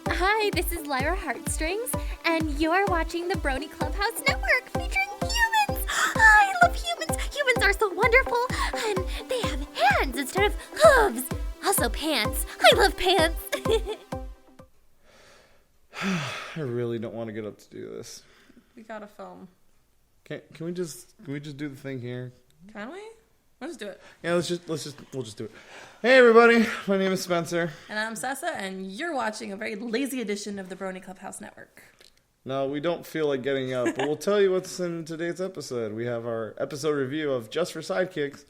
Hi, this is Lyra Heartstrings, and you're watching the Brony Clubhouse Network featuring humans. I love humans. Humans are so wonderful, and they have hands instead of hooves. Also pants. I love pants. I really don't want to get up to do this. We gotta film. Can we just do the thing here? Can we? Let's do it. Yeah, we'll just do it. Hey everybody, my name is Spencer. And I'm Sessa, and you're watching a very lazy edition of the Brony Clubhouse Network. No, we don't feel like getting up, but we'll tell you what's in today's episode. We have our episode review of Just for Sidekicks,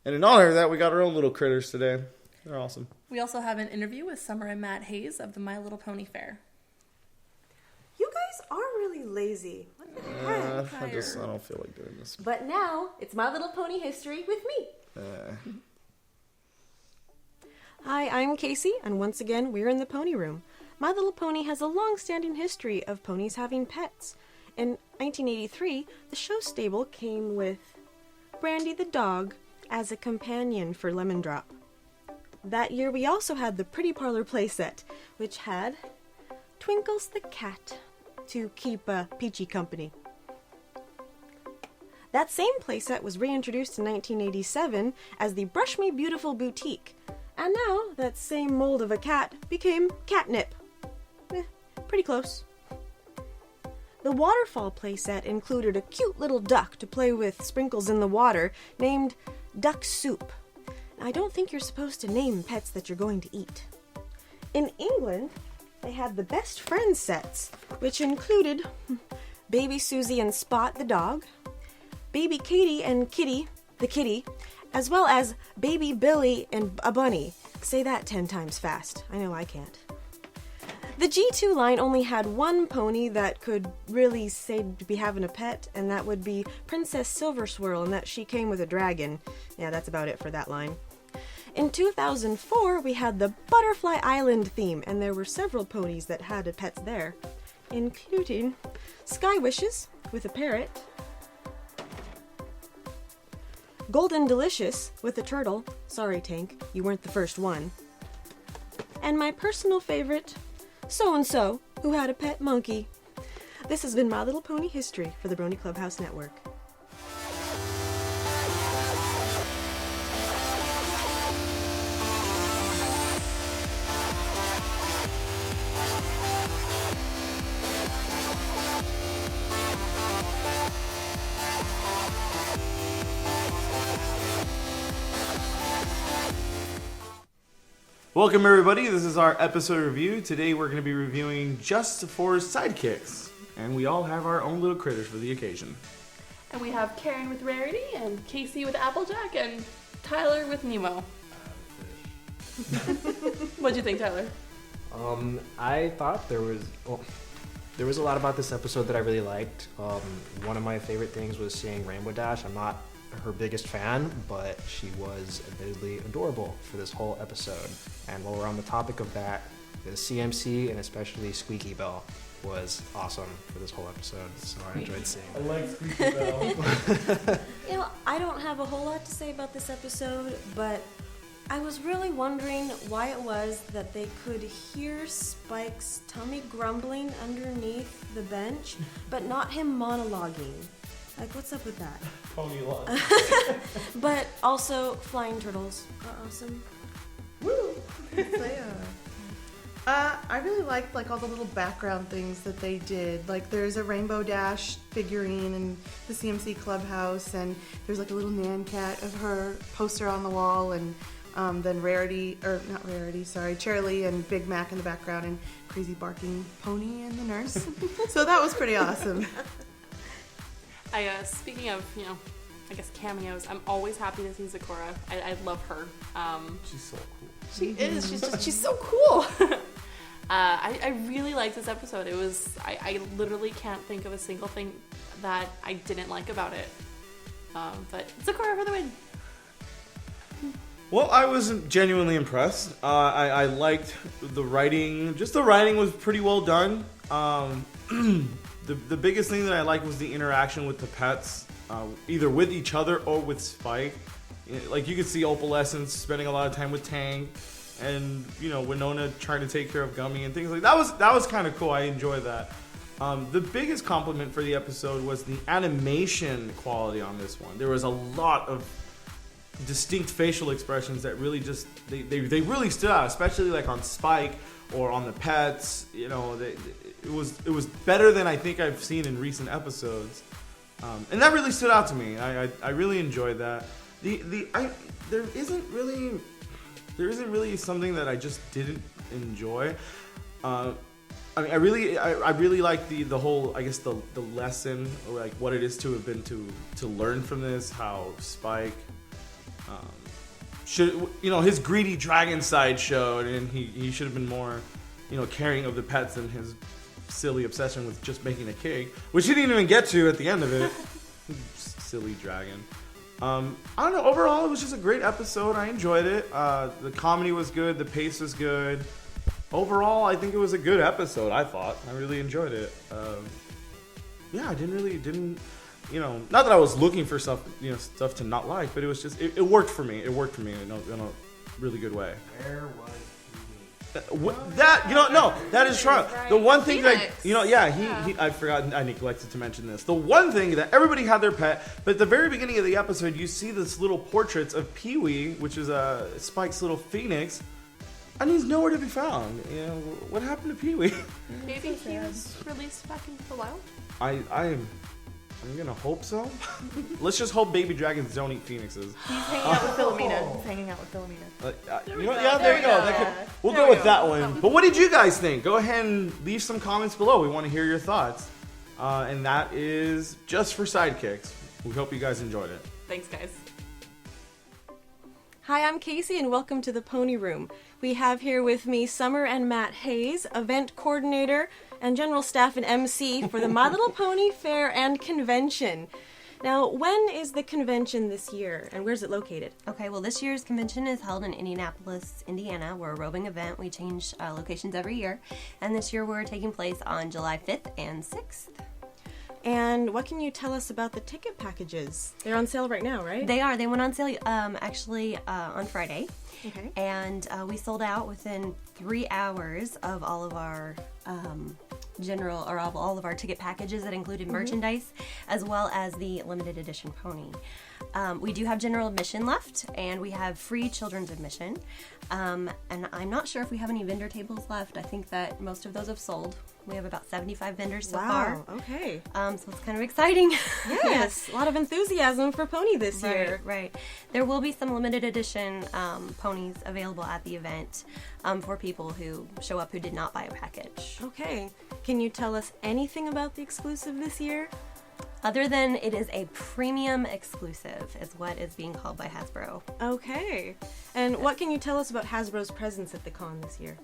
and in honor of that, we got our own little critters today. They're awesome. We also have an interview with Summer and Matt Hayes of the My Little Pony Fair. You guys are really lazy. What the heck? I don't feel like doing this. But now, it's My Little Pony history with me. Hi, I'm Cayci, and once again, we're in the pony room. My Little Pony has a long-standing history of ponies having pets. In 1983, the show stable came with Brandy the dog as a companion for Lemon Drop. That year, we also had the Pretty Parlor playset, which had Twinkles the cat to keep Peachy company. That same playset was reintroduced in 1987 as the Brush Me Beautiful Boutique, and now that same mold of a cat became Catnip. Pretty close. The Waterfall playset included a cute little duck to play with sprinkles in the water named Duck Soup. I don't think you're supposed to name pets that you're going to eat. In England, they had the Best Friends sets, which included Baby Susie and Spot the dog, Baby Katie and Kitty the kitty, as well as Baby Billy and a bunny. Say that 10 times fast. I know I can't. The G2 line only had one pony that could really say to be having a pet, and that would be Princess Silver Swirl, and that she came with a dragon. Yeah, that's about it for that line. In 2004, we had the Butterfly Island theme, and there were several ponies that had pets there, including Sky Wishes with a parrot, Golden Delicious with a turtle. Sorry, Tank, you weren't the first one. And my personal favorite, So-and-so, who had a pet monkey. This has been My Little Pony history for the Brony Clubhouse Network. Welcome everybody, this is our episode review. Today we're going to be reviewing Just for Sidekicks, and we all have our own little critters for the occasion. And we have Karen with Rarity, and Casey with Applejack, and Tyler with Nemo. What'd you think, Tyler? I thought there was a lot about this episode that I really liked. One of my favorite things was seeing Rainbow Dash. I'm not her biggest fan, but she was admittedly adorable for this whole episode. And while we're on the topic of that, the CMC and especially Squeaky Bell was awesome for this whole episode, so I enjoyed seeing it. I like Squeaky Bell. You know, I don't have a whole lot to say about this episode, but I was really wondering why it was that they could hear Spike's tummy grumbling underneath the bench, but not him monologuing. Like, what's up with that? Pony love. But also, flying turtles are awesome. Woo! They are. I really liked all the little background things that they did. Like there's a Rainbow Dash figurine in the CMC Clubhouse, and there's a little Nan Cat of her poster on the wall, and then Charlie and Big Mac in the background, and Crazy Barking Pony and the nurse. So that was pretty awesome. Speaking of, I guess cameos, I'm always happy to see Zecora. I love her. She's so cool. She is. She's so cool. I really like this episode. I literally can't think of a single thing that I didn't like about it. But Zecora for the win. Well, I was genuinely impressed. I liked the writing. Just the writing was pretty well done. The biggest thing that I liked was the interaction with the pets, either with each other or with Spike. Like, you could see Opalescence spending a lot of time with Tang, and Winona trying to take care of Gummy and things like that was kind of cool. I enjoyed that. The biggest compliment for the episode was the animation quality on this one. There was a lot of distinct facial expressions that really just they really stood out, especially like on Spike or on the pets. It was better than I think I've seen in recent episodes, and that really stood out to me. I really enjoyed that. There isn't really something that I just didn't enjoy. I really like the whole, I guess, the lesson, or like what it is to have been to learn from this. How Spike should, his greedy dragon side showed, and he should have been more, caring of the pets than his silly obsession with just making a cake, which he didn't even get to at the end of it. Silly dragon. I don't know. Overall, it was just a great episode. I enjoyed it. The comedy was good. The pace was good. Overall, I think it was a good episode. I thought I really enjoyed it. Yeah, I didn't. Not that I was looking for stuff to not like, but it was just it worked for me. It worked for me in a really good way. Where was that is true. The one thing Phoenix. that I forgot, I neglected to mention this. The one thing that everybody had their pet, but at the very beginning of the episode, you see this little portraits of Pee-wee, which is Spike's little phoenix, and he's nowhere to be found. What happened to Pee-wee? Maybe he was released back into the wild. I'm gonna hope so. Let's just hope baby dragons don't eat phoenixes. He's hanging out with Philomena. He's hanging out with Philomena. There you go. We'll go with that one. But what did you guys think? Go ahead and leave some comments below. We want to hear your thoughts. And that is just for Sidekicks. We hope you guys enjoyed it. Thanks, guys. Hi, I'm Cayci, and welcome to the Pony Room. We have here with me Summer and Matt Hayes, event coordinator and general staff and MC for the My Little Pony Fair and Convention. Now, when is the convention this year, and where's it located? Okay, well, this year's convention is held in Indianapolis, Indiana. We're a roving event. We change locations every year, and this year we're taking place on July 5th and 6th. And what can you tell us about the ticket packages? They're on sale right now, right? They are. They went on sale actually on Friday. Okay. And we sold out within 3 hours of all of our all of our ticket packages that included merchandise, as well as the limited edition pony. We do have general admission left, and we have free children's admission. And I'm not sure if we have any vendor tables left. I think that most of those have sold. We have about 75 vendors so far. Wow, okay. So it's kind of exciting. Yes, a lot of enthusiasm for pony this year. Right. There will be some limited edition ponies available at the event for people who show up who did not buy a package. Okay. Can you tell us anything about the exclusive this year? Other than it is a premium exclusive, is what is being called by Hasbro. Okay. And what can you tell us about Hasbro's presence at the con this year?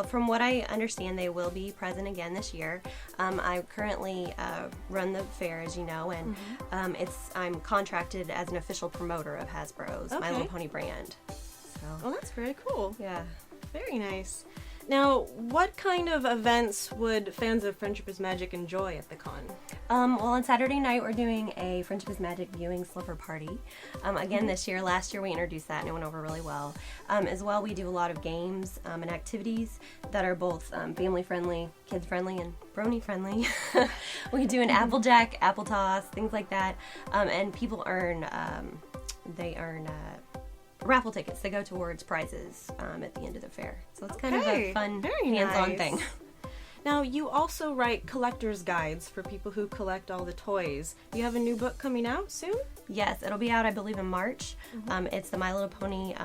From what I understand, they will be present again this year. I currently run the fair, as you know, and I'm contracted as an official promoter of Hasbro's My Little Pony brand. So, Oh, that's very cool. yeah. Very nice. Now, what kind of events would fans of Friendship is Magic enjoy at the con? Well, on Saturday night, we're doing a Friendship is Magic viewing slipper party. Again, this year. Last year, we introduced that, and it went over really well. As well, we do a lot of games and activities that are both family-friendly, kids-friendly, and brony-friendly. We do an Applejack, apple toss, things like that. And people earn raffle tickets that go towards prizes at the end of the fair. So it's kind of a fun, very hands-on nice. thing. Now, you also write collector's guides for people who collect all the toys. You have a new book coming out soon? Yes, it'll be out, I believe, in March. It's the My Little Pony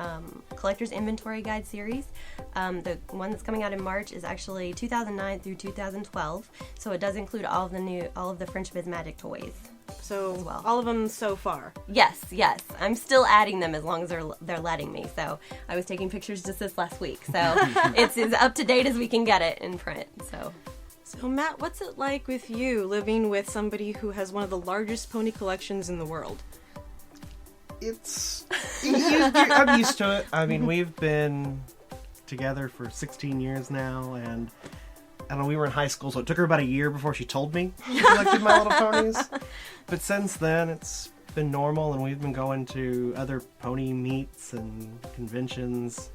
Collector's Inventory Guide series. The one that's coming out in March is actually 2009 through 2012, so it does include all of the Friendship is Magic toys. So, as well. all of them so far? Yes. I'm still adding them as long as they're letting me. So I was taking pictures just this last week. So it's as up to date as we can get it in print. So Matt, what's it like with you living with somebody who has one of the largest pony collections in the world? I'm used to it. I mean, we've been together for 16 years now, and I don't know, we were in high school, so it took her about a year before she told me she collected My Little Ponies. But since then, it's been normal, and we've been going to other pony meets and conventions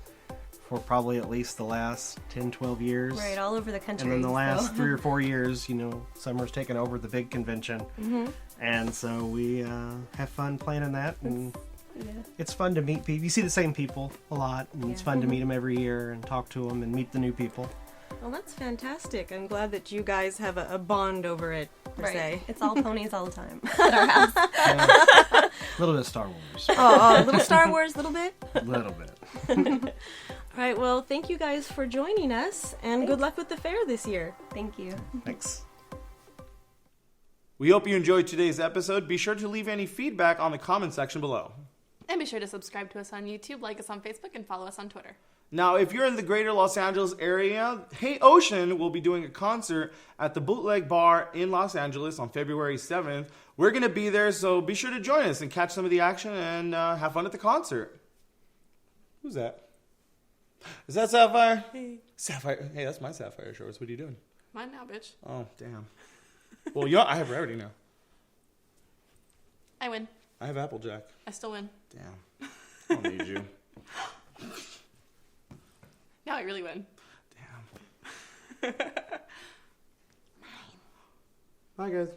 for probably at least the last 10, 12 years. Right, all over the country. And then the last so. 3 or 4 years, Summer's taken over the big convention. Mm-hmm. And so we have fun planning that. And Yeah. it's fun to meet people. You see the same people a lot. And it's fun to meet them every year and talk to them and meet the new people. Well, that's fantastic. I'm glad that you guys have a bond over it, per Right. se. It's all ponies all the time at our house. A little bit of Star Wars. Oh, a little Star Wars, little bit? A little bit. All right, well, thank you guys for joining us, and good luck with the fair this year. Thank you. Thanks. We hope you enjoyed today's episode. Be sure to leave any feedback on the comment section below. And be sure to subscribe to us on YouTube, like us on Facebook, and follow us on Twitter. Now, if you're in the greater Los Angeles area, Hey Ocean will be doing a concert at the Bootleg Bar in Los Angeles on February 7th. We're going to be there, so be sure to join us and catch some of the action and have fun at the concert. Who's that? Is that Sapphire? Hey. Sapphire. Hey, that's my Sapphire shorts. What are you doing? Mine now, bitch. Oh, damn. Well, I have Rarity now. I win. I have Applejack. I still win. Damn. I don't need you. Now I really win. Damn. Bye, guys.